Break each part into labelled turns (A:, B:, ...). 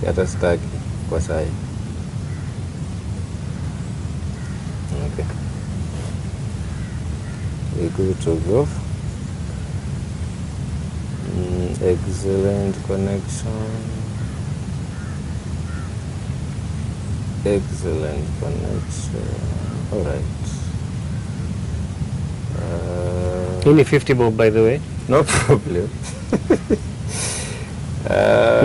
A: hata sitaki kwa sai. Okay. We go to go. Excellent connection. Excellent connection. All right.
B: Only 50 bob, by the way.
A: No problem.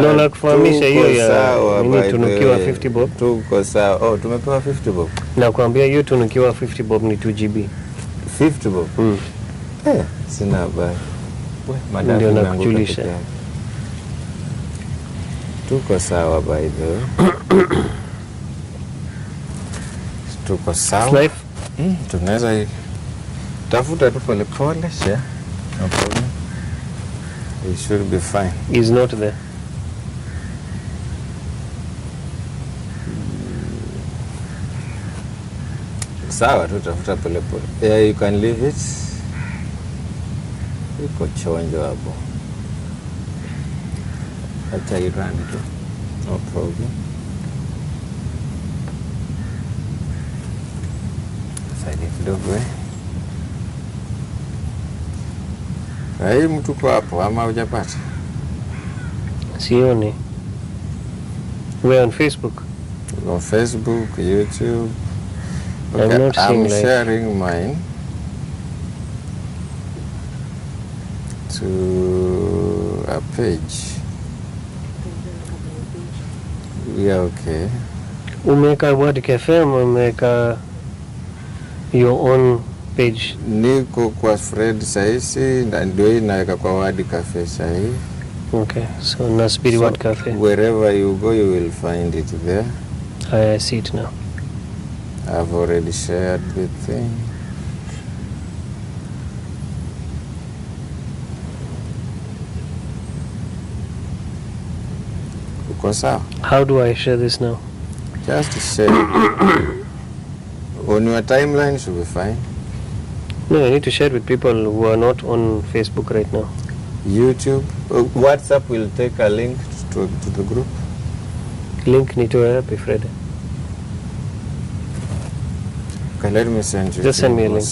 B: No luck kufahamisha hiyo ya nini tunukiwa 50 bob.
A: Tuko sawa. Oh, tumepewa 50 bob.
B: Na kuambia hiyo tunukiwa 50 bob ni 2 GB.
A: 50 bob. Sina habari.
B: Ndio nakujulisha.
A: Tuko sawa by the way. Tuko sawa.
B: Life.
A: Tunaweza tafuta tu pole pole, share. No problem. We should be fine.
B: Is not there.
A: Sawa, tutafuta pole pole. Yeah, you can leave it. Iko chonjo hapo. Hata irani tu. No problem. Saidi kidogo Rahim, tuko hapo ama hujapata?
B: Sioni. We're on Facebook.
A: On Facebook, YouTube.
B: Okay,
A: I'm sharing mine to a page. Yeah, okay.
B: Umeka Word Cafe, umeka your own page.
A: Niko kwa Fred saisi na ndio inaweka kwa Word Cafe sahi.
B: Okay, so nasubiri Word Cafe.
A: Wherever you go, you will find it there.
B: I see it now.
A: I've already shared the thing. Uko sawa?
B: How do I share this now?
A: Just share. On your timeline should be fine.
B: No, I need to share it with people who are not on Facebook right now.
A: YouTube. WhatsApp will take a link to the group.
B: Link need to happy Friday.
A: Okay, let me send you.
B: Just send me a link.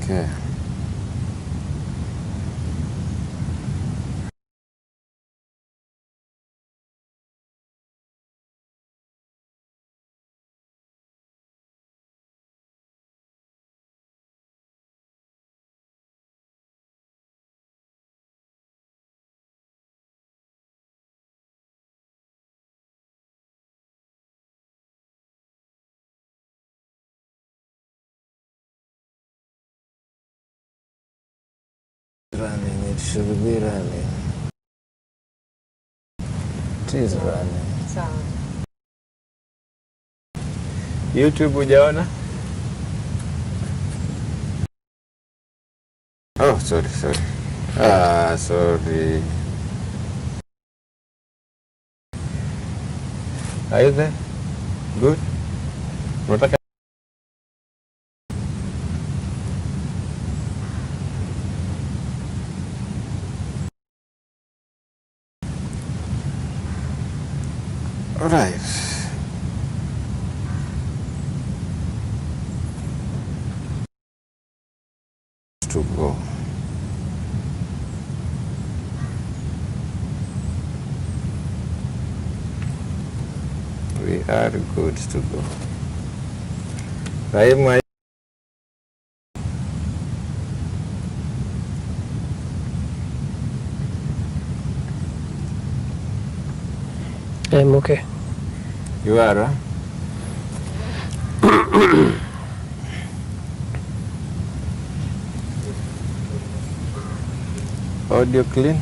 A: Okay. Running, it should be running. It is running.
C: Sawa.
A: YouTube hujaona? Oh, sorry. Sorry. Are you there? Good? Unataka all right. To go. We are good to go. Rahim,
B: I'm okay.
A: you are, huh? Audio clean?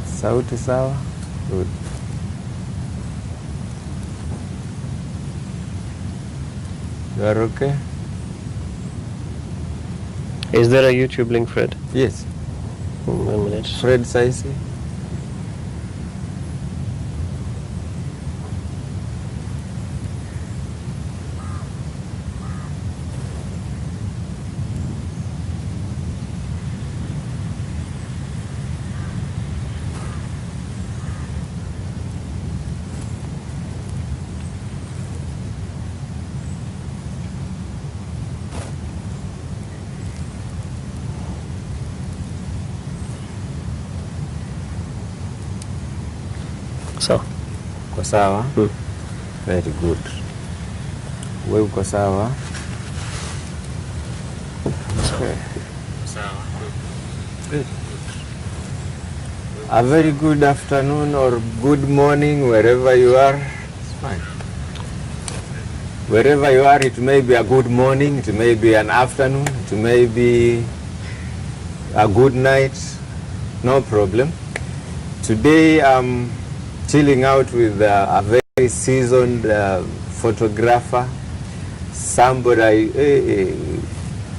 A: Sauti sawa? Good. You are okay?
B: Is there a YouTube link, Fred?
A: Yes.
B: 1 minute.
A: Fred Saisi.
B: So.
A: Uko sawa? Very good. Wewe uko sawa? Okay. Sawa. Good. A very good afternoon or good morning wherever you are. It's fine. Wherever you are, it may be a good morning, it may be an afternoon, it may be a good night. No problem. Today I'm chilling out with a very seasoned photographer, somebody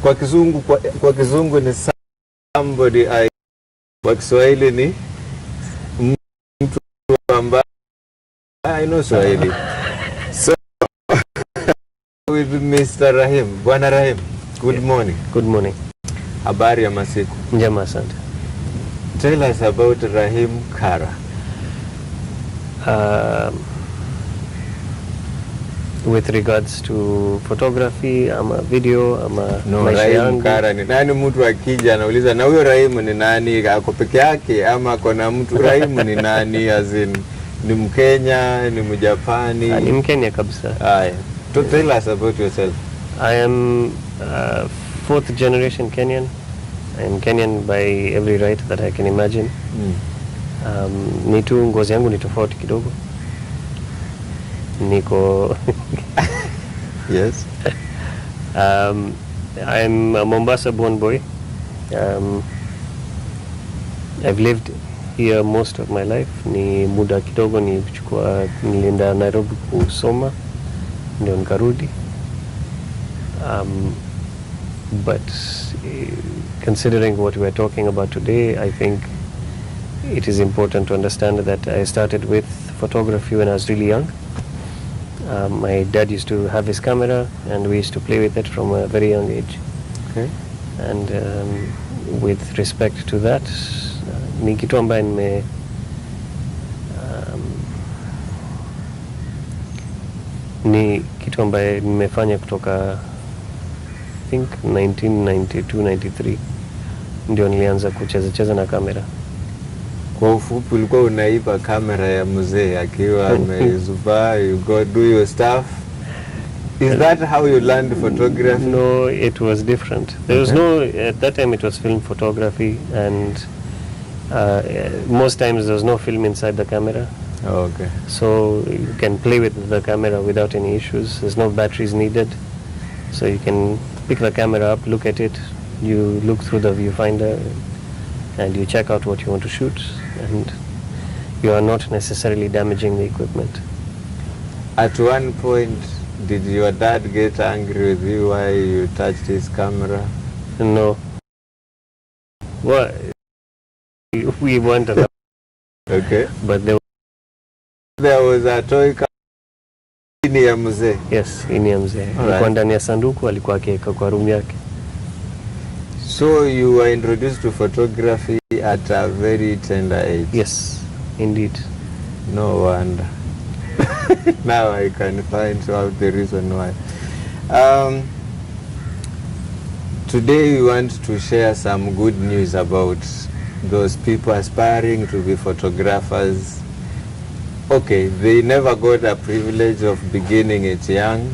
A: kwa kizungu ni somebody kwa Kiswahili ni mtu ambaye I know Swahili. So with Mr. Rahim. Bwana Rahim, good morning.
B: Good morning.
A: Habari ya masiku.
B: Njema asante.
A: Tell us about Rahim Kara.
B: With regards to photography ama video ama
A: Rahim Kara ni nani? Mtu akija anauliza na huyo Rahim ni nani, ako peke yake ama kuna mtu? Rahim ni nani, as in ni Mkenya, ni Mjapani?
B: Ni Mkenya kabisa.
A: To tell us about yourself.
B: I am fourth generation Kenyan. I am Kenyan by every right that I can imagine. Ni tu ngozi yangu ni tofauti kidogo. Niko
A: Yes.
B: I am a Mombasa born boy. I've lived here most of my life. Ni muda kidogo nilienda Nairobi kusoma ndio nikarudi. But considering what we are talking about today, I think it is important to understand that I started with photography when I was really young. My dad used to have his camera and we used to play with it from a very young age.
A: Okay.
B: And with respect to that, ni kitu ambaye nimefanya kutoka I think 1992-93 ndio nilianza kucheza na kamera.
A: Kwa ufupi ulikuwa unaiba kamera ya mzee akiwa amezubaa, you go do your stuff. Is that how you learned photography?
B: No, it was different. There was no, at that time it was film photography, and most times there was no film inside the camera.
A: Oh, okay.
B: So you can play with the camera without any issues. There's no batteries needed. So you can pick the camera up, look at it, you look through the viewfinder and you check out what you want to shoot, and you are not necessarily damaging the equipment.
A: At one point, did your dad get angry with you why you touched his camera?
B: No. Well, we weren't allowed.
A: Okay.
B: But
A: there was a toy camera. Ini ya mzee?
B: Yes, ini ya mzee. Alikuwa ndani ya sanduku, alikuwa akiweka kwa room yake.
A: So you were introduced to photography at a very tender age?
B: Yes, indeed.
A: No wonder. Now I can find out the reason why. Today we want to share some good news about those people aspiring to be photographers. Okay, they never got a privilege of beginning it young,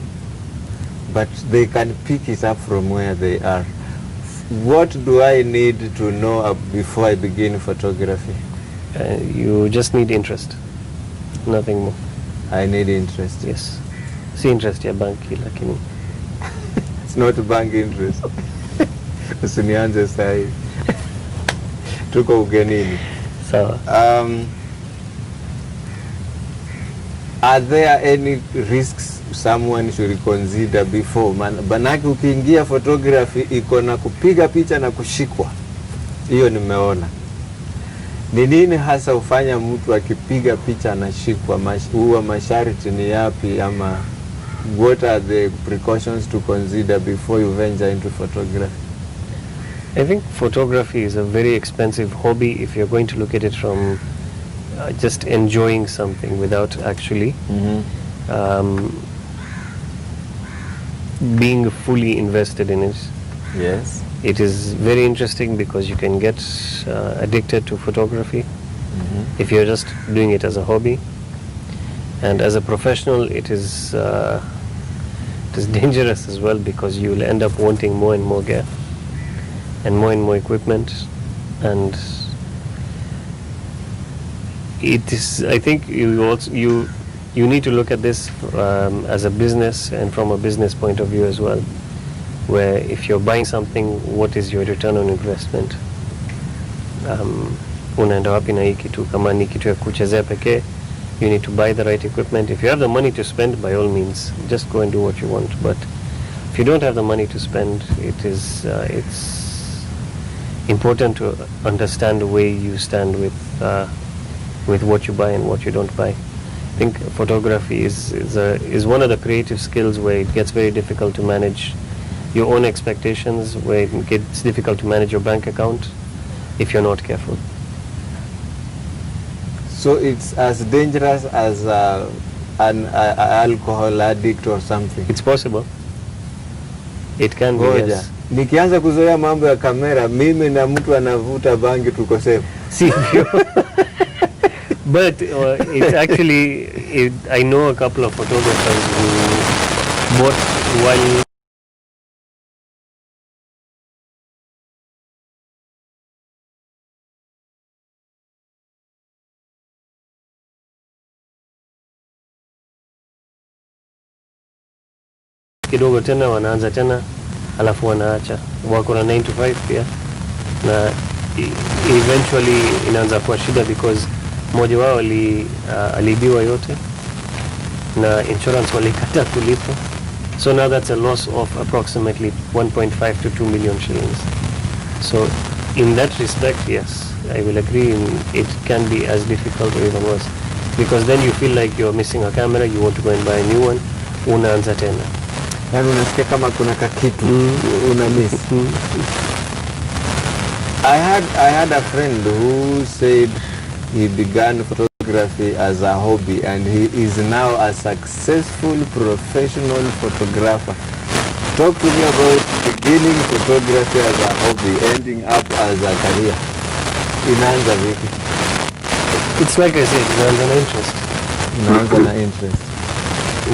A: but they can pick it up from where they are. What do I need to know before I begin photography?
B: You just need interest, nothing more.
A: I need interest.
B: Yes. Si interest ya banki lakini.
A: It's not bank interest. Usinianze sahi. Tuko ugenini.
B: Sawa.
A: Are there any risks someone should consider before? Banaki ukiingia photography iko na kupiga picha na kushikwa. Hiyo nimeona. Ni nini hasa ufanya mtu akipiga picha anashikwa? Huwa masharti ni yapi, ama what are the precautions to consider before you venture into photography?
B: I think photography is a very expensive hobby if you're going to look at it from just enjoying something without actually being fully invested in it.
A: Yes.
B: It is very interesting because you can get addicted to photography if you're just doing it as a hobby. And as a professional, it is dangerous as well, because you will end up wanting more and more gear and more equipment, and it is, I think you need to look at this as a business and from a business point of view as well, where if you're buying something, what is your return on investment? Unaenda wapi na hii kitu? Kama ni kitu ya kuchezea pekee, you need to buy the right equipment. If you have the money to spend, by all means, just go and do what you want. But if you don't have the money to spend, it's important to understand where you stand with what you buy and what you don't buy. I think photography is one of the creative skills where it gets very difficult to manage your own expectations, where it gets difficult to manage your bank account if you're not careful.
A: So it's as dangerous as an alcohol addict or something?
B: It's possible. It can be, yes.
A: Nikianza kuzoea mambo ya kamera, mimi na mtu anavuta bangi tuko safe.
B: Sivyo. But it's actually, I know a couple of photographers who bought while kidogo tena wanaanza tena, alafu wanaacha, wako na 9 to 5 pia, na eventually inaanza kuwa shida because mmoja wao aliibiwa yote na insurance walikata kulipa, so now that's a loss of approximately 1.5 to 2 million shillings. So in that respect, yes, I will agree, it can be as difficult or even worse, because then you feel like you're missing a camera, you want to go and buy a new one, unaanza tena.
A: Yani unasikia kama kuna kakitu una miss. I had a friend who said he began photography as a hobby and he is now a successful professional photographer. Talk to me about beginning photography as a hobby, ending up as a career. Inaanza vipi?
B: It's like I said, inaanza na interest.
A: Inaanza na interest.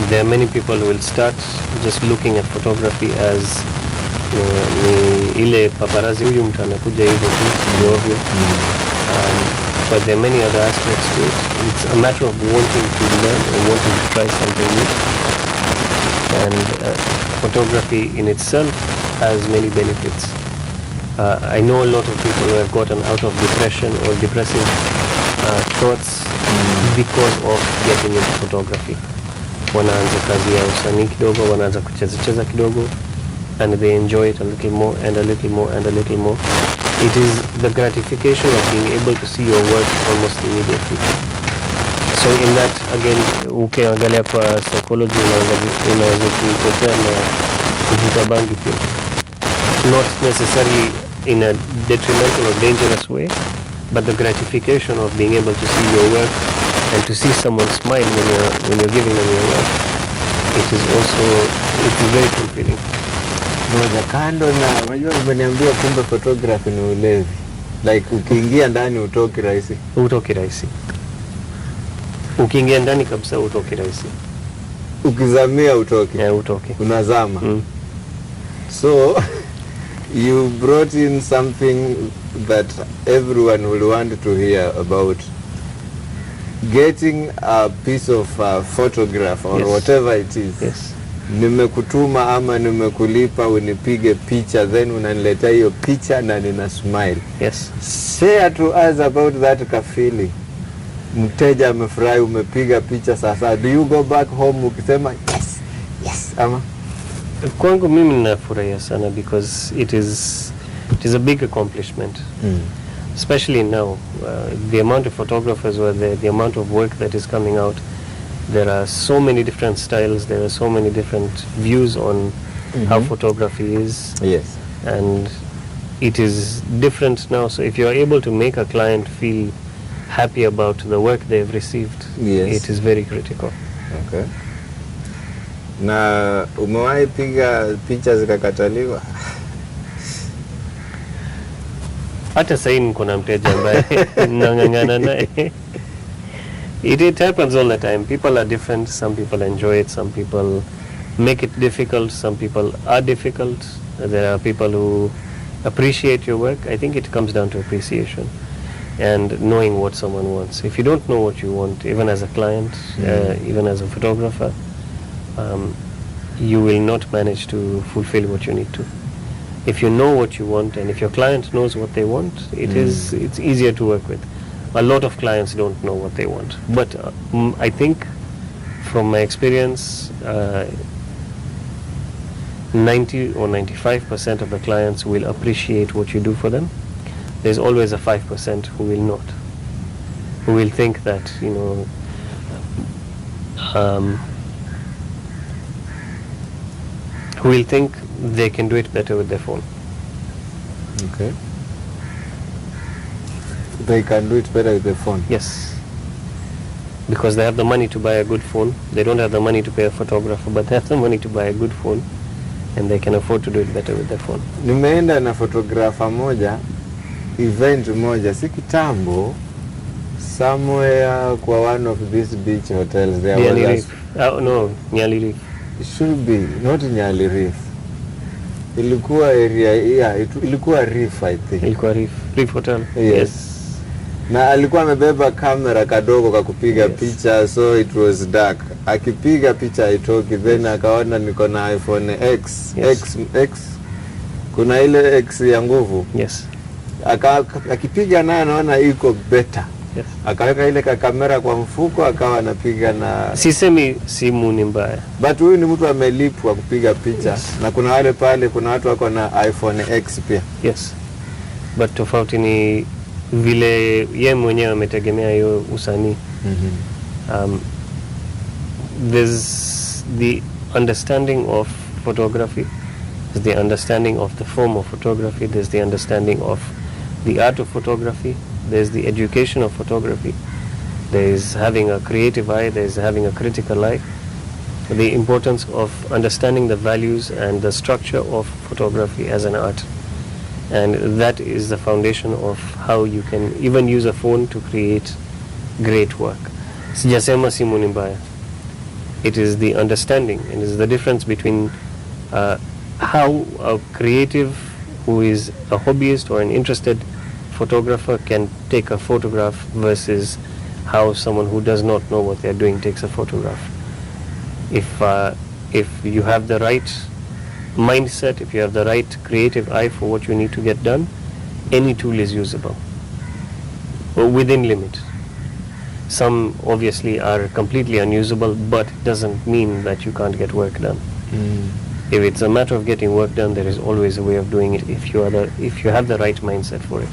B: There are many people who will start just looking at photography as ni ile paparazzi, huyu mtu anakuja hivyo tu ovyo. But there are many other aspects to it. It's a matter of wanting to learn or wanting to try something new. And photography in itself has many benefits. I know a lot of people who have gotten out of depression or depressive thoughts because of getting into photography. Wanaanza kazi ya usanii kidogo, wanaanza kucheza kidogo, and they enjoy it a little more and a little more and a little more. It is the gratification of being able to see your work almost immediately. So in that, again, ukiangalia kwa psychology, unaweza kuipokea na kuvuta bangi pia. Not necessarily in a detrimental or dangerous way, but the gratification of being able to see your work and to see someone smile when you're giving them your work, it is very fulfilling.
A: Moja kando na unajua umeniambia kumbe photography ni ulevi. Like ukiingia ndani utoki rahisi.
B: Utoki rahisi. Ukiingia ndani kabisa utoki rahisi.
A: Ukizamia utoki.
B: Yeah, utoki.
A: Unazama. So you brought in something that everyone will want to hear about. Getting a piece of photograph or whatever it is.
B: Yes.
A: Nimekutuma ama nimekulipa unipige picha, then unaniletea hiyo picha na nina smile.
B: Yes.
A: Share to us about that feeling. Mteja amefurahi umepiga picha sasa. Do you go back home ukisema yes ama?
B: Kwangu mimi ninafurahia sana because it is a big accomplishment. Especially now, the amount of photographers were there, the amount of work that is coming out. There are so many different styles, there are so many different views on how photography is.
A: Yes.
B: And it is different now, so if you are able to make a client feel happy about the work they've received, it is very critical.
A: Okay. Na umewahi piga picha zikakataliwa?
B: Hata sasa niko na mteja ambaye nang'ang'ana naye. It happens all the time. People are different. Some people enjoy it. Some people make it difficult. Some people are difficult. There are people who appreciate your work. I think it comes down to appreciation and knowing what someone wants. If you don't know what you want, even as a client, even as a photographer, you will not manage to fulfill what you need to. If you know what you want and if your client knows what they want, it's easier to work with. A lot of clients don't know what they want, but I think from my experience, 90 or 95% of the clients will appreciate what you do for them. There's always a 5% who will not, who will think that, who will think they can do it better with their phone.
A: Okay. They can do it better with their phone?
B: Yes. Because they have the money to buy a good phone. They don't have the money to pay a photographer, but they have the money to buy a good phone, and they can afford to do it better with their phone.
A: Nimeenda na photographer moja, event moja, si kitambo, somewhere kwa one of these beach hotels. There
B: Nyali Reef. No, Nyali Reef.
A: It should be, not Nyali Reef. Ilikuwa area, ilikuwa Reef, I think.
B: Ilikuwa Reef. Reef Hotel.
A: Yes. Na alikuwa amebeba kamera kadogo kakupiga picha, so it was dark. Akipiga picha haitoki, then akaona niko na iPhone X. X. Kuna ile X ya nguvu.
B: Yes.
A: Akipiga naye anaona iko better.
B: Yes.
A: Akaweka ile kamera kwa mfuko, akawa anapiga na...
B: Sisemi simu ni mbaya.
A: But huyu ni mtu amelipwa kupiga picha. Yes. Na kuna wale pale, kuna watu wako na iPhone X pia.
B: Yes. But tofauti ni vile yeye mwenyewe ametegemea hiyo usanii. There's the understanding of photography, there's the understanding of the form of photography, there's the understanding of the art of photography, there's the education of photography, there's having a creative eye, there's having a critical eye, the importance of understanding the values and the structure of photography as an art. And that is the foundation of how you can even use a phone to create great work. Sijasema simu ni mbaya. It is the understanding, and it is the difference between how a creative who is a hobbyist or an interested photographer can take a photograph versus how someone who does not know what they're doing takes a photograph. If you have the right mindset, if you have the right creative eye for what you need to get done, any tool is usable, or within limit. Some obviously are completely unusable, but it doesn't mean that you can't get work done. If it's a matter of getting work done, there is always a way of doing it if you have the right mindset for it.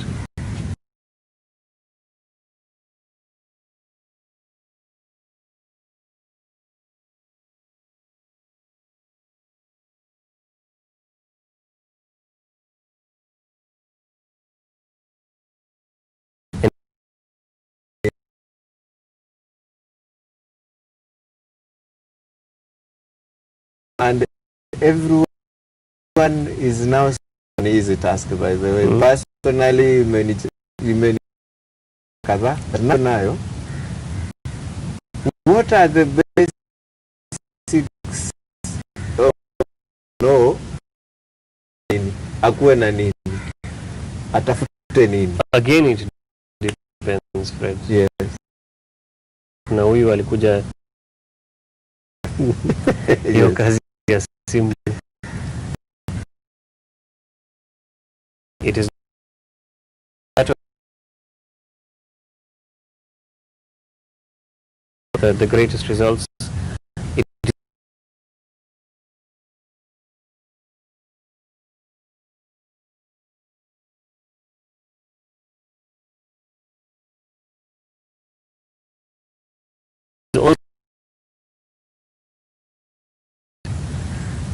A: And everyone is now an easy task, by the way. Personally, what are the basics of no akuwe na nini, atafute nini?
B: Again, it depends, Fred.
A: Yes.
B: Na huyu alikuja hiyo kazi ya simu. It is the greatest results.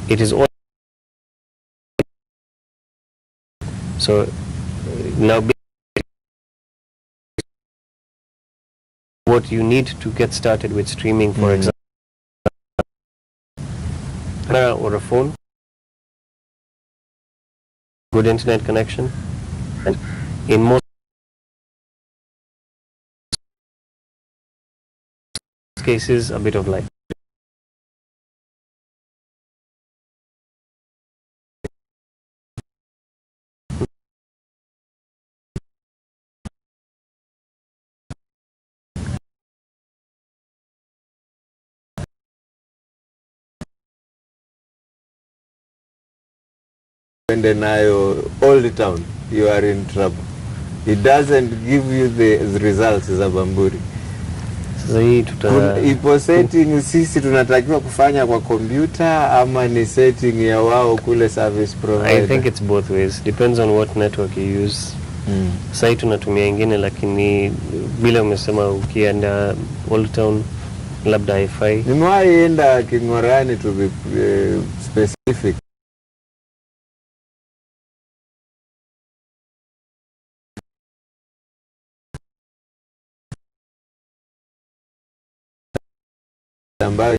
B: It is all. So now what you need to get started with streaming, for example, or a phone, good internet connection, and in most cases, a bit of light.
A: When nayo old town, you are in trouble. It doesn't give you the results za Bamburi.
B: Sasa hii
A: ipo setting sisi tunatakiwa kufanya kwa computer ama ni setting ya wao kule service provider?
B: I think it's both ways. Depends on what network you use. Sasa hii tunatumia ingine, lakini vile umesema ukienda Old Town labda hi-fi.
A: Nimewahi enda Kingorani to be specific. Ambayo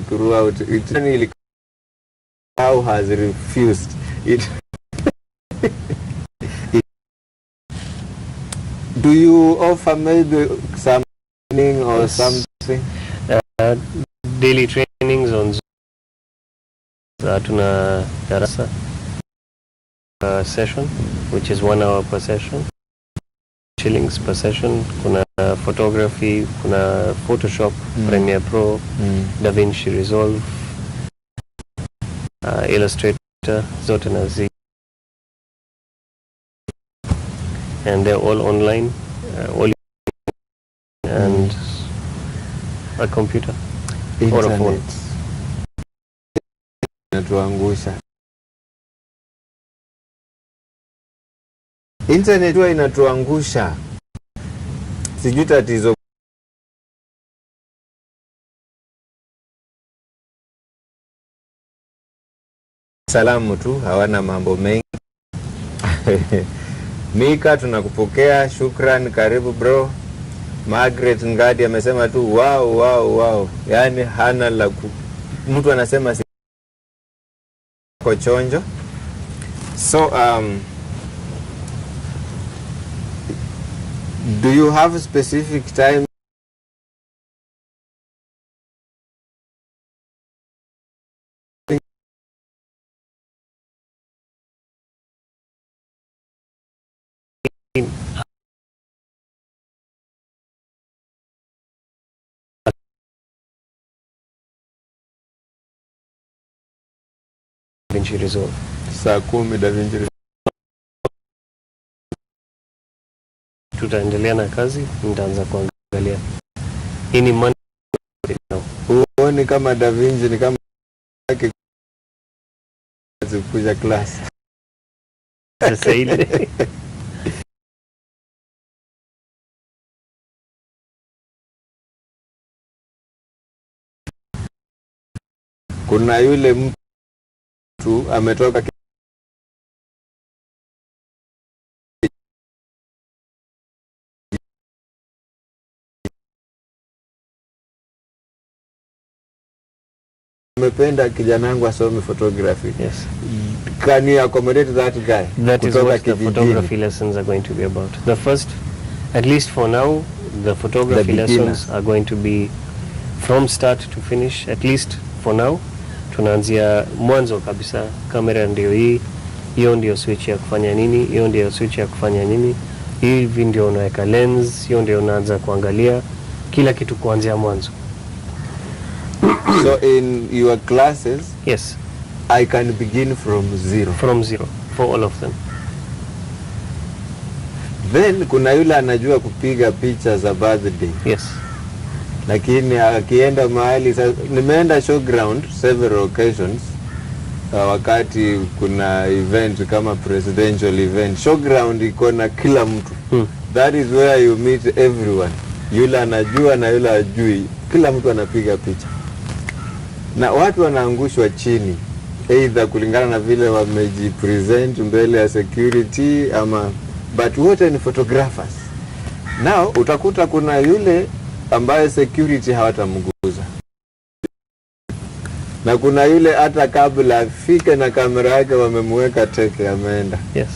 A: throughout it really how has refused it. Do you offer maybe some training or
B: yes.
A: something?
B: Daily trainings on Zoom. Tuna darasa session, which is 1 hour per session, shillings per session. Kuna photography, kuna Photoshop, Premiere Pro, DaVinci Resolve, Illustrator, zote na zi. And they're all online, all and a computer or a phone.
A: Inatuangusha. Internet huwa inatuangusha. Sijui tatizo. Salamu tu, hawana mambo mengi. Mika tunakupokea, shukran, karibu bro. Margaret Ngadi amesema tu wow. Yaani hana la mtu anasema kochonjo. So do you have a specific time?
B: DaVinci Resolve.
A: Saa 10 DaVinci Resolve.
B: Tutaendelea na kazi, nitaanza kuangalia. Hii ni money.
A: Uone kama DaVinci ni kama kuja class.
B: Sasa ile.
A: Kuna yule mtu ametoka amependa kijana wangu asome photography.
B: Yes.
A: Can you accommodate that guy?
B: That is what the photography lessons are going to be about. The first, at least for now, the photography lessons are going to be from start to finish. At least for now, tunaanzia mwanzo kabisa. Kamera ndio hii, hiyo ndio switch ya kufanya nini, hiyo ndio switch ya kufanya nini, hivi ndio unaweka lens, hiyo ndio unaanza kuangalia kila kitu kuanzia mwanzo.
A: So in your classes,
B: yes,
A: I can begin from zero.
B: From zero for all of them.
A: Then kuna yule anajua kupiga picha za birthday.
B: Yes.
A: Lakini akienda mahali, nimeenda showground several occasions wakati kuna event kama presidential event. Showground iko na kila mtu. That is where you meet everyone. Yule anajua na yule ajui. Kila mtu anapiga picha. Na watu wanaangushwa chini. Either kulingana na vile wamejipresent mbele ya security ama, but wote ni photographers. Now utakuta kuna yule ambaye security hawatamguza. Na kuna yule hata kabla afike na kamera yake wamemweka teke ameenda.
B: Yes.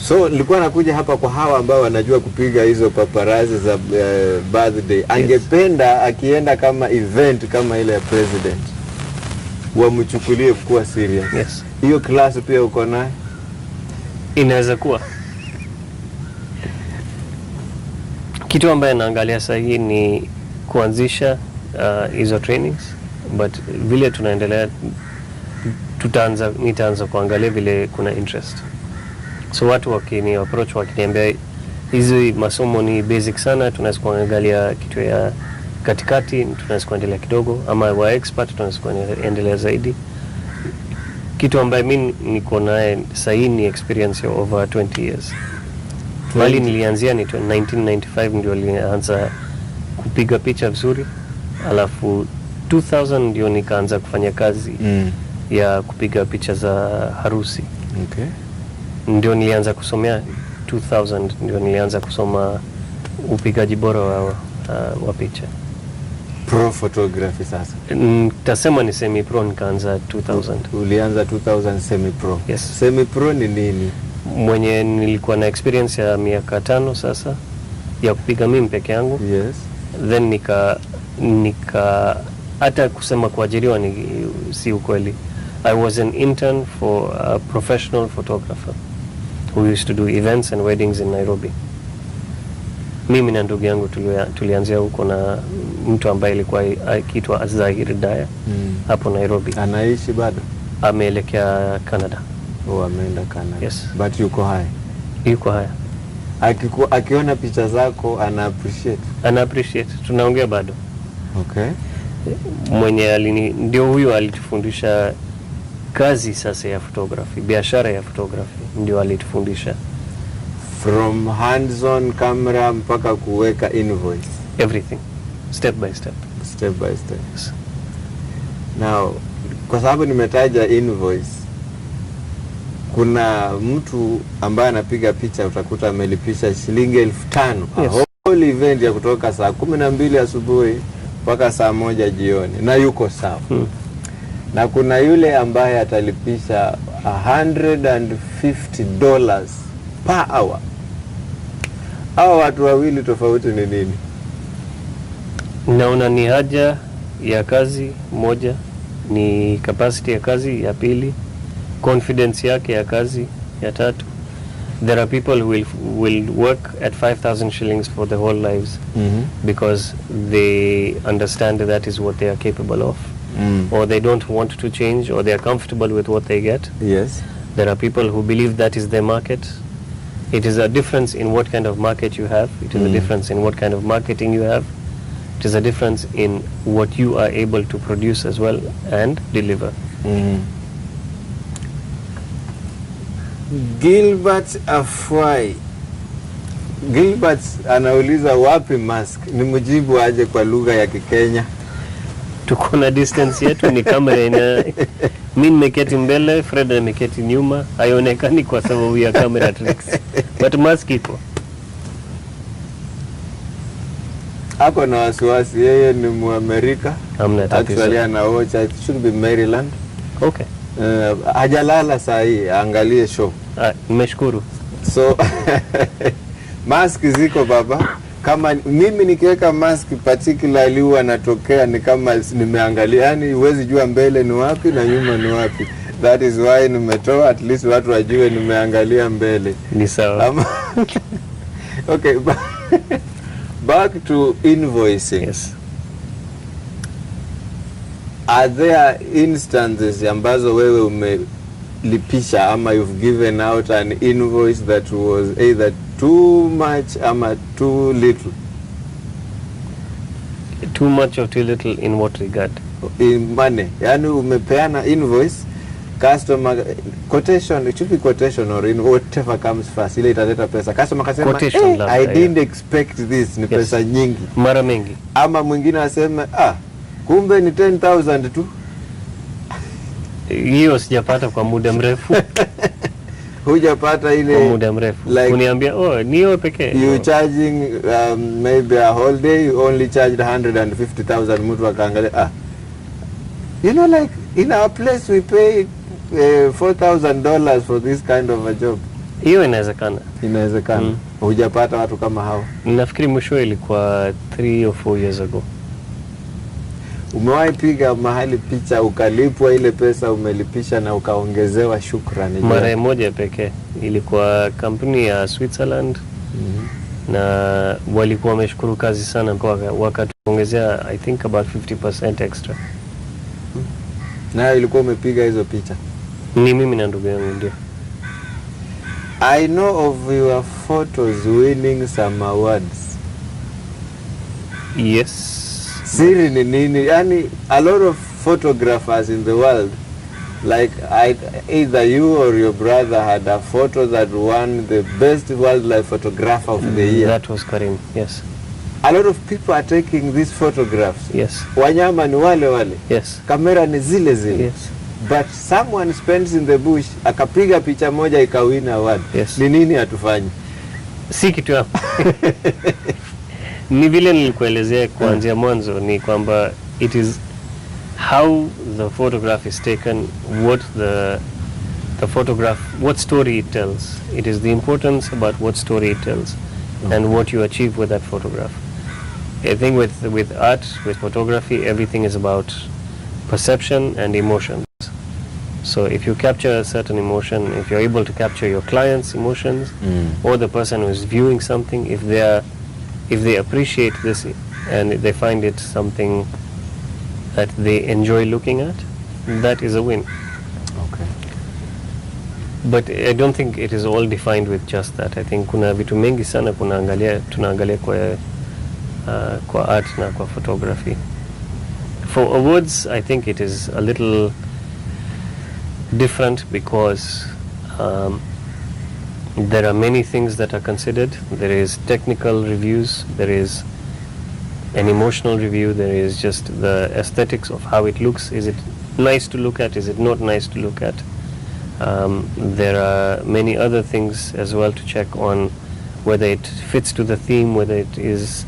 A: So nilikuwa nakuja hapa kwa hawa ambao wanajua kupiga hizo paparazzi za birthday. Angependa akienda kama event kama ile ya president, wamchukulie kuwa serious.
B: Yes.
A: Hiyo class pia uko naye?
B: Inaweza kuwa. Kitu ambaye naangalia sahihi ni kuanzisha hizo trainings, but vile tunaendelea nitaanza kuangalia vile kuna interest. So watu wakini approach wakiniambia hizi masomo ni basic sana, tunaweza kuangalia kitu ya katikati, tunaweza kuendelea kidogo, ama wa expert tunaweza kuendelea zaidi. Kitu ambaye mimi niko naye sahihi ni experience ya over 20 years. Bali nilianzia ni 1995 ndio nilianza kupiga picha vizuri, alafu 2000 ndio nikaanza kufanya kazi ya kupiga picha za harusi.
A: Okay.
B: Ndio nilianza kusomea 2000 ndio nilianza kusoma upigaji bora wa picha.
A: Pro photography sasa.
B: Tasema ni semi pro nikaanza 2000.
A: Ulianza 2000 semi pro.
B: Yes.
A: Semi pro ni nini?
B: Mwenye nilikuwa na experience ya miaka 5 sasa ya kupiga mimi peke yangu.
A: Yes.
B: Then nika hata kusema kuajiriwa ni si ukweli. I was an intern for a professional photographer who used to do events and weddings in Nairobi. Mimi na ndugu yangu tulianzia huko na mtu ambaye alikuwa akiitwa Zahir Daya hapo Nairobi.
A: Anaishi bado?
B: Ameelekea Canada.
A: Oh, ameenda Canada.
B: Yes.
A: But yuko hai?
B: Yuko hai.
A: Akiona picha zako ana appreciate? Ana
B: appreciate. Tunaongea bado.
A: Okay.
B: Mwenye ndio huyo alitufundisha kazi sasa ya photography, biashara ya photography, ndio alitufundisha.
A: From hands-on camera mpaka kuweka invoice.
B: Everything. Step by step.
A: Step by step. Yes. Now, kwa sababu nimetaja invoice, kuna mtu ambaye anapiga picha utakuta amelipisha shilingi 5,000.
B: Yes.
A: Whole event ya kutoka saa 12 asubuhi mpaka saa 1 jioni na yuko sawa. Na kuna yule ambaye atalipisha $150 per hour. Hawa watu wawili tofauti ni nini?
B: Naona ni haja ya kazi moja, ni capacity ya kazi ya pili, confidence yake ya kazi ya tatu. There are people who will work at 5,000 shillings for their whole lives because they understand that is what they are capable of. Or they don't want to change, or they are comfortable with what they get.
A: Yes.
B: There are people who believe that is their market. It is a difference in what kind of market you have. It is a difference in what kind of marketing you have. It is a difference in what you are able to produce as well and deliver.
A: Gilbert Afwai. Gilbert anauliza wapi mask? Ni mjibu aje kwa lugha ya Kikenya?
B: Tuko na distance yetu, ni kamera ina mimi nimeketi mbele, Fred ameketi nyuma, haionekani kwa sababu ya camera tricks. But mask iko.
A: Ako na wasiwasi, yeye ni Muamerika.
B: Hamna tatizo.
A: Actually anaocha, it should be Maryland.
B: Okay.
A: Hajalala saa hii, angalie show.
B: Nimeshukuru.
A: So mask ziko baba. Kama mimi nikiweka mask particularly huwa natokea ni kama nimeangalia, yani huwezi jua mbele ni wapi na nyuma ni wapi. That is why nimetoa, at least watu wajue nimeangalia mbele.
B: Ni sawa.
A: Okay, back to invoicing.
B: Yes.
A: Are there instances ambazo wewe umelipisha ama you've given out an invoice that was either too much ama too little?
B: Too much or too little in what regard?
A: In money. Yani umepeana invoice, customer quotation, it should be quotation or in whatever comes first, ile italeta pesa. Customer kasema, hey, I didn't expect this, ni pesa nyingi.
B: Mara mengi.
A: Ama mwingine aseme, kumbe ni 10,000 tu.
B: Hiyo sijapata kwa muda mrefu.
A: Hujapata ile
B: kwa muda mrefu. Like, uniambia ni hiyo pekee.
A: You charging maybe a whole day, you only charged 150,000, mtu akaangalia you know, like in our place we pay $4,000 for this kind of a job.
B: Hiyo inawezekana.
A: Inawezekana. Hujapata watu kama hao?
B: Nafikiri mwisho ilikuwa 3 or 4 years ago.
A: Umewahi piga mahali picha ukalipwa ile pesa umelipisha na ukaongezewa shukrani?
B: Mara moja pekee. Ilikuwa kampuni ya Switzerland. Na walikuwa wameshukuru kazi sana mpaka wakatuongezea I think about 50% extra.
A: Na ilikuwa umepiga hizo picha?
B: Ni mimi na ndugu yangu ndio.
A: I know of your photos winning some awards.
B: Yes.
A: Siri ni nini? Yani a lot of photographers in the world, like either you or your brother had a photo that won the best wildlife photographer of the year.
B: That was Karim, yes.
A: A lot of people are taking these photographs.
B: Yes.
A: Wanyama ni wale wale.
B: Yes.
A: Kamera ni zile zile.
B: Yes.
A: But someone spends in the bush, akapiga picha moja ikawina award.
B: Yes.
A: Ni nini hatufanyi?
B: Si kitu hapo. Ni vile nilikuelezea kuanzia mwanzo ni kwamba it is how the photograph is taken, what the photograph, what story it tells. It is the importance about what story it tells and what you achieve with that photograph. I think with art, with photography, everything is about perception and emotions. So if you capture a certain emotion, if you're able to capture your client's emotions or the person who is viewing something, if they appreciate this and they find it something that they enjoy looking at, that is a win.
A: Okay.
B: But I don't think it is all defined with just that. I think kuna vitu mengi sana tunaangalia kwa art na kwa photography. For awards, I think it is a little different because there are many things that are considered. There is technical reviews, there is an emotional review, there is just the aesthetics of how it looks. Is it nice to look at? Is it not nice to look at? There are many other things as well to check on whether it fits to the theme, whether it is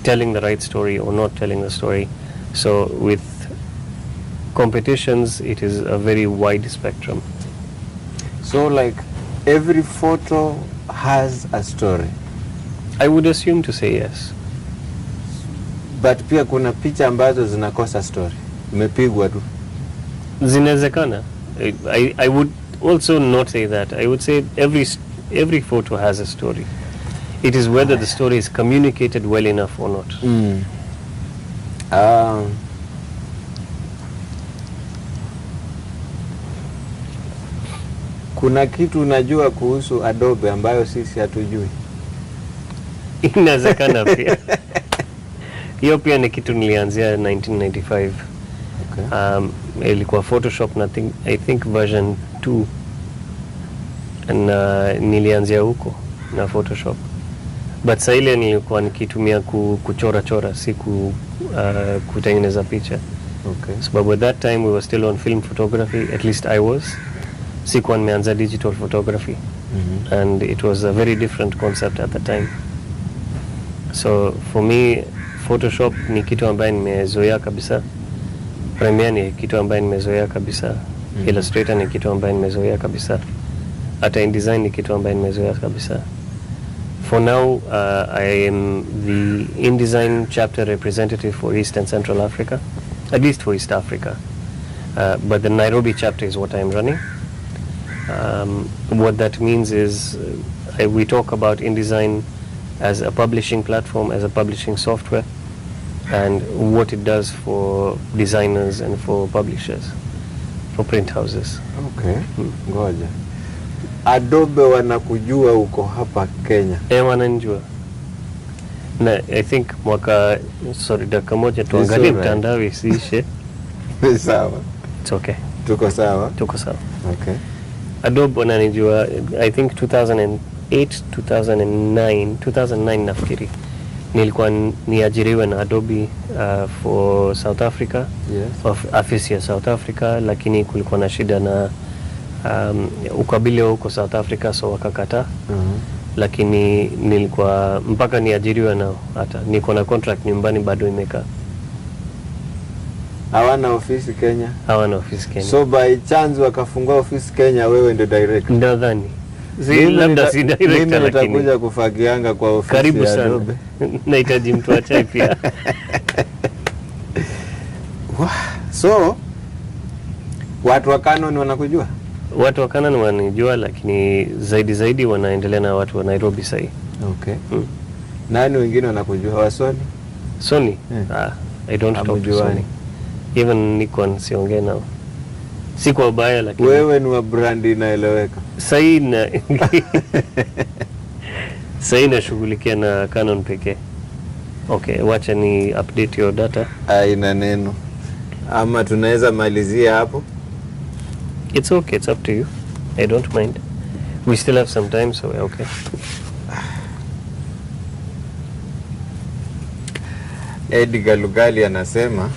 B: telling the right story or not telling the story. So with competitions, it is a very wide spectrum.
A: So like every photo has a story?
B: I would assume to say yes.
A: But pia kuna picha ambazo zinakosa story, imepigwa tu.
B: Zinawezekana. I would also not say that. I would say every photo has a story. It is whether the story is communicated well enough or not.
A: Kuna kitu unajua kuhusu Adobe ambayo sisi hatujui?
B: Inawezekana pia. Hiyo pia ni kitu nilianzia 1995. Okay. Ilikuwa Photoshop na I think version 2. Na nilianzia huko na Photoshop. But saa ile nilikuwa nikitumia kuchora si kutengeneza picha.
A: Okay.
B: So at that time we were still on film photography, at least I was. Sikuwa nimeanza digital photography. And it was a very different concept at the time. So for me, Photoshop ni kitu ambaye nimezoea kabisa. Premiere ni kitu ambaye nimezoea kabisa. Illustrator ni kitu ambaye nimezoea kabisa. Hata InDesign ni kitu ambaye nimezoea kabisa. For now, I am the InDesign chapter representative for East and Central Africa, at least for East Africa. But the Nairobi chapter is what I am running. What that means is we talk about InDesign as a publishing platform, as a publishing software, and what it does for designers and for publishers, for print houses.
A: Okay. Ngoja. Adobe wanakujua uko hapa Kenya?
B: Wananijua. Na I think dakika moja tuangalie mtandao isiishe.
A: Ni sawa.
B: It's okay.
A: Tuko sawa?
B: Tuko sawa.
A: Okay.
B: Adobe wananijua I think 2008, 2009 nafikiri. Nilikuwa niajiriwe na Adobe for South Africa.
A: Yes.
B: Office ya South Africa, lakini kulikuwa na shida na ukabili huko South Africa, so wakakataa. Lakini nilikuwa mpaka niajiriwe nao, hata niko na contract nyumbani bado imekaa.
A: Hawana ofisi Kenya?
B: Hawana ofisi Kenya.
A: So by chance wakafungua ofisi Kenya, wewe ndio direct?
B: Nadhani. labda si director
A: mimi
B: lakini
A: nitakuja kufagianga kwa ofisi
B: karibu
A: ya
B: sana.
A: Adobe.
B: Nahitaji mtu wa chai pia.
A: So watu wa Canon wanakujua?
B: Watu wa Canon wanijua, lakini zaidi wanaendelea na watu wa Nairobi sasa.
A: Okay. Nani wengine wanakujua? Wa Sony?
B: Sony? I don't talk to Sony. Even Nikon siongee nao. Si kwa ubaya, lakini
A: wewe ni wa brand inaeleweka.
B: Sasa nashughulikia na Canon pekee. Okay, wacha ni update your data.
A: Ina neno. Ama tunaweza malizia hapo?
B: It's okay, it's up to you. I don't mind. We still have some time, so okay.
A: Edgar Lugali anasema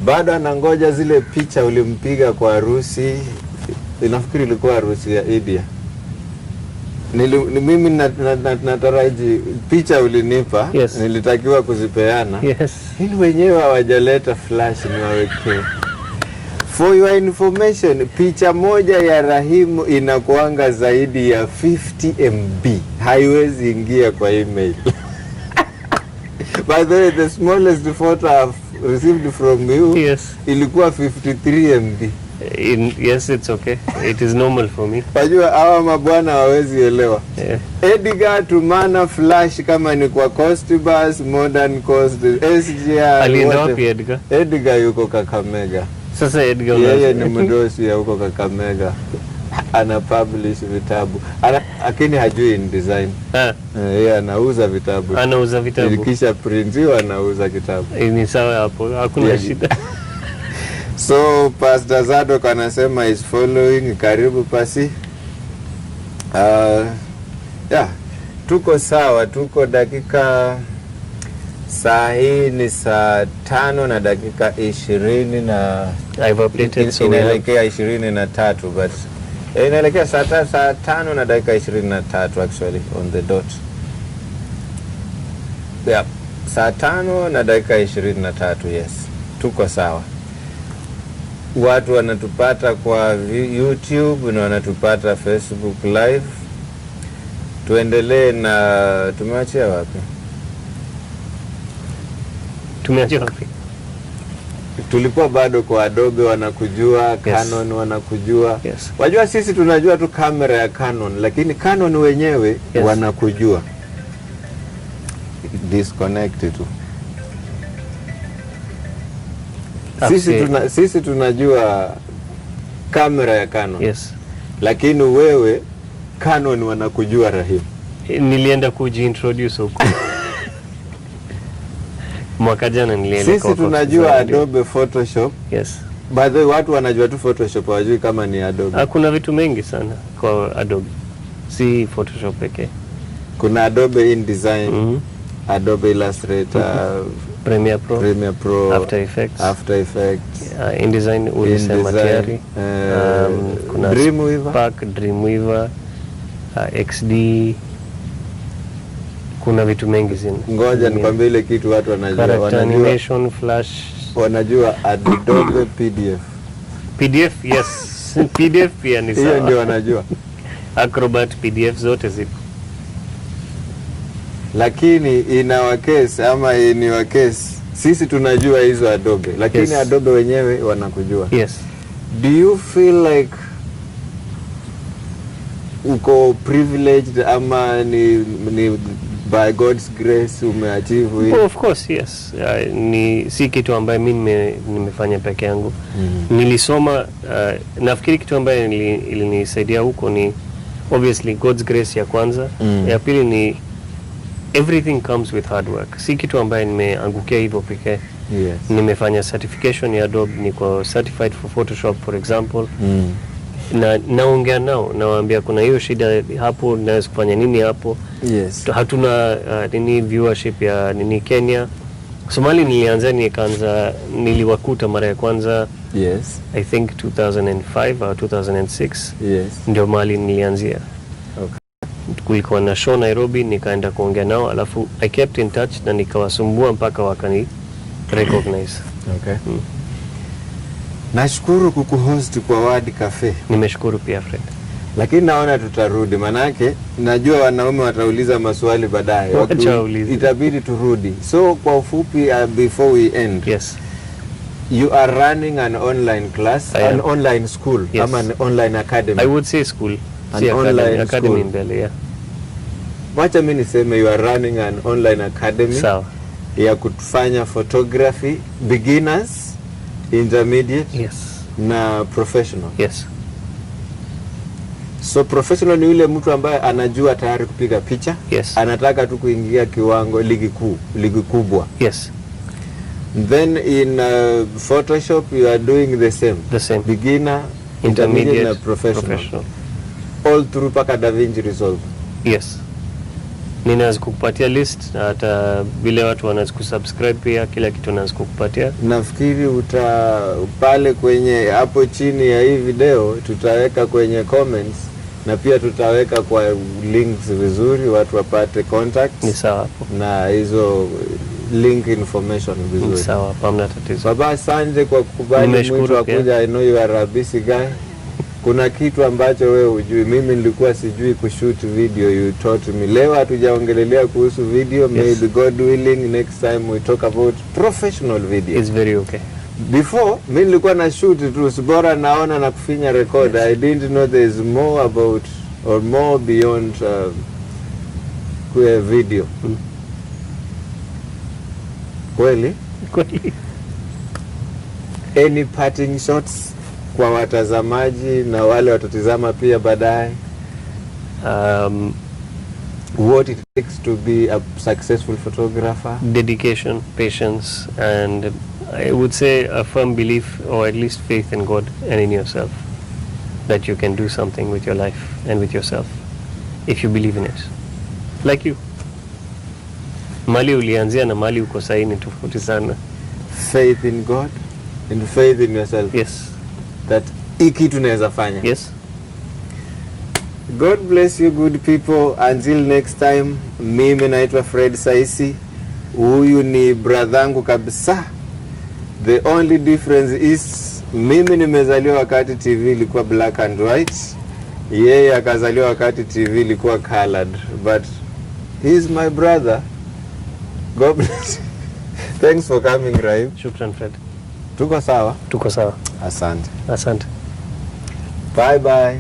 A: bado anangoja zile picha ulimpiga kwa harusi. Nafikiri ilikuwa harusi ya India. Mimi nataraji picha ulinipa.
B: Yes.
A: Nilitakiwa kuzipeana.
B: Yes.
A: Ili wenyewe hawajaleta flash niwawekee. For your information, picha moja ya Rahimu inakuanga zaidi ya 50 MB. Haiwezi ingia kwa email. By the way, the smallest photo I've received from you,
B: yes,
A: ilikuwa 53 MB.
B: Yes, it's okay. It is normal for me.
A: Pajua hawa mabwana hawezi elewa.
B: Yeah.
A: Edgar tumana flash kama ni kwa Coast Bus, Modern Coast, SGR.
B: Alienda wapi Edgar?
A: Edgar yuko Kakamega.
B: Sasa Edgar
A: yeye ni mdosi ya huko Kakamega. Ana publish vitabu. Lakini hajui in design. Yeye anauza vitabu.
B: Anauza vitabu.
A: Ilikisha printiwa anauza kitabu.
B: Ni sawa hapo. Hakuna shida.
A: So Pastor Zadok anasema is following. Karibu pasi. Yeah. Tuko sawa, tuko dakika saa hii ni saa 5 na dakika 20 na
B: I've updated so
A: inaelekea 23 but inaelekea saa 5 na dakika 23 actually on the dot. Yeah. Saa 5 na dakika 23, yes. Tuko sawa. Watu wanatupata kwa YouTube na wanatupata Facebook live. Tuendelee na tumeachia wapi? Tulikuwa bado kwa Adobe wanakujua, yes. Canon wanakujua.
B: Yes.
A: Wajua sisi tunajua tu kamera ya Canon, lakini Canon wenyewe, yes, wanakujua. Disconnect tu. Sisi tunajua kamera ya Canon.
B: Yes.
A: Lakini wewe Canon wanakujua Rahim.
B: Nilienda kujiintroduce huko. Mwaka jana nilienda kwa
A: sisi tunajua Adobe Photoshop.
B: Yes.
A: By the way, watu wanajua tu Photoshop, hawajui kama ni Adobe.
B: Kuna vitu mengi sana kwa Adobe. Si Photoshop pekee.
A: Kuna Adobe InDesign, Adobe Illustrator,
B: Premiere Pro, After Effects, InDesign ulisema tayari. Kuna Dreamweaver, XD. Kuna vitu mengi sana.
A: Ngoja nikwambie ile kitu watu wanajua.
B: Character animation, Flash,
A: wanajua Adobe
B: PDF, yes. PDF pia ni sawa.
A: Hiyo ndio wanajua.
B: Acrobat, PDF zote zipo.
A: Lakini in our case ama in your case, sisi tunajua hizo Adobe, lakini yes, Adobe wenyewe wanakujua.
B: Yes.
A: Do you feel like uko privileged ama ni by God's grace umeachieve?
B: Well, of course, yes. Ni si kitu ambaye mimi nimefanya peke yangu. Nilisoma, nafikiri kitu ambaye ilinisaidia huko ni obviously God's grace ya kwanza. Ya pili ni everything comes with hard work. Si kitu ambaye nimeangukia hivyo pekee.
A: Yes.
B: Nimefanya certification ya Adobe, niko certified for Photoshop for example. Na naongea nao, nawaambia kuna hiyo shida hapo, naweza kufanya nini hapo.
A: Yes.
B: Hatuna nini viewership ya nini Kenya. Somali niliwakuta mara ya kwanza.
A: Yes.
B: I think 2005 or 2006.
A: Yes.
B: Ndio mali nilianzia.
A: Okay.
B: Kulikuwa na show Nairobi, nikaenda kuongea nao, alafu I kept in touch na nikawasumbua mpaka wakani recognize.
A: Okay. Nashukuru kukuhost kwa Word Cafe.
B: Nimeshukuru pia Fred.
A: Lakini naona tutarudi, manake najua wanaume watauliza maswali baadaye. Itabidi turudi. So kwa ufupi, before we end.
B: Yes.
A: You are running an online class, an online school,
B: yes.
A: An online academy.
B: I would say school.
A: An online
B: academy
A: school.
B: Mbele, yeah.
A: Wacha mimi niseme you are running an online academy.
B: Sawa.
A: Ya kufanya photography, beginners, intermediate,
B: yes.
A: na professional.
B: Yes.
A: So professional ni yule mtu ambaye anajua tayari kupiga picha.
B: Yes.
A: Anataka tu kuingia kiwango ligi kubwa.
B: Yes.
A: Then in Photoshop you are doing the same.
B: The same.
A: Beginner, intermediate na professional. All through paka DaVinci Resolve.
B: Yes. Ninaweza kukupatia list hata vile watu wanaweza kusubscribe pia, kila kitu naweza kukupatia.
A: Nafikiri pale kwenye hapo chini ya hii video tutaweka kwenye comments na pia tutaweka kwa links vizuri watu wapate contacts.
B: Ni sawa hapo.
A: Na hizo link information vizuri.
B: Ni sawa, hamna tatizo.
A: Baba, asante kwa kukubali mwito wa kuja. I know you are a busy guy. Kuna kitu ambacho wewe hujui. Mimi nilikuwa sijui kushoot video, you taught me. Leo hatujaongelelea kuhusu video. Yes. Maybe God willing next time we talk about professional video.
B: It's very okay.
A: Before mimi nilikuwa na shoot tu, bora naona na kufinya record. Yes. I didn't know there is more about or more beyond video. Kweli?
B: Kweli.
A: Any parting shots kwa watazamaji na wale watatizama pia baadaye? What it takes to be a successful photographer?
B: Dedication, patience, and I would say a firm belief, or at least faith in God and in yourself, that you can do something with your life and with yourself if you believe in it. Like you. Mali ulianzia na mali uko sahi ni tofauti sana.
A: Faith in God and faith in yourself.
B: Yes.
A: That iki tunaweza fanya.
B: Yes.
A: God bless you good people. Until next time, mimi naitwa Fred Saisi. Huyu ni bradhangu kabisa. The only difference is mimi nimezaliwa wakati TV ilikuwa black and white. Yeye akazaliwa wakati TV ilikuwa colored. But he's my brother. God bless you. Thanks for coming, Rahim.
B: Shukran, Fred.
A: Tuko sawa?
B: Tuko sawa.
A: Asante.
B: Asante.
A: Bye bye.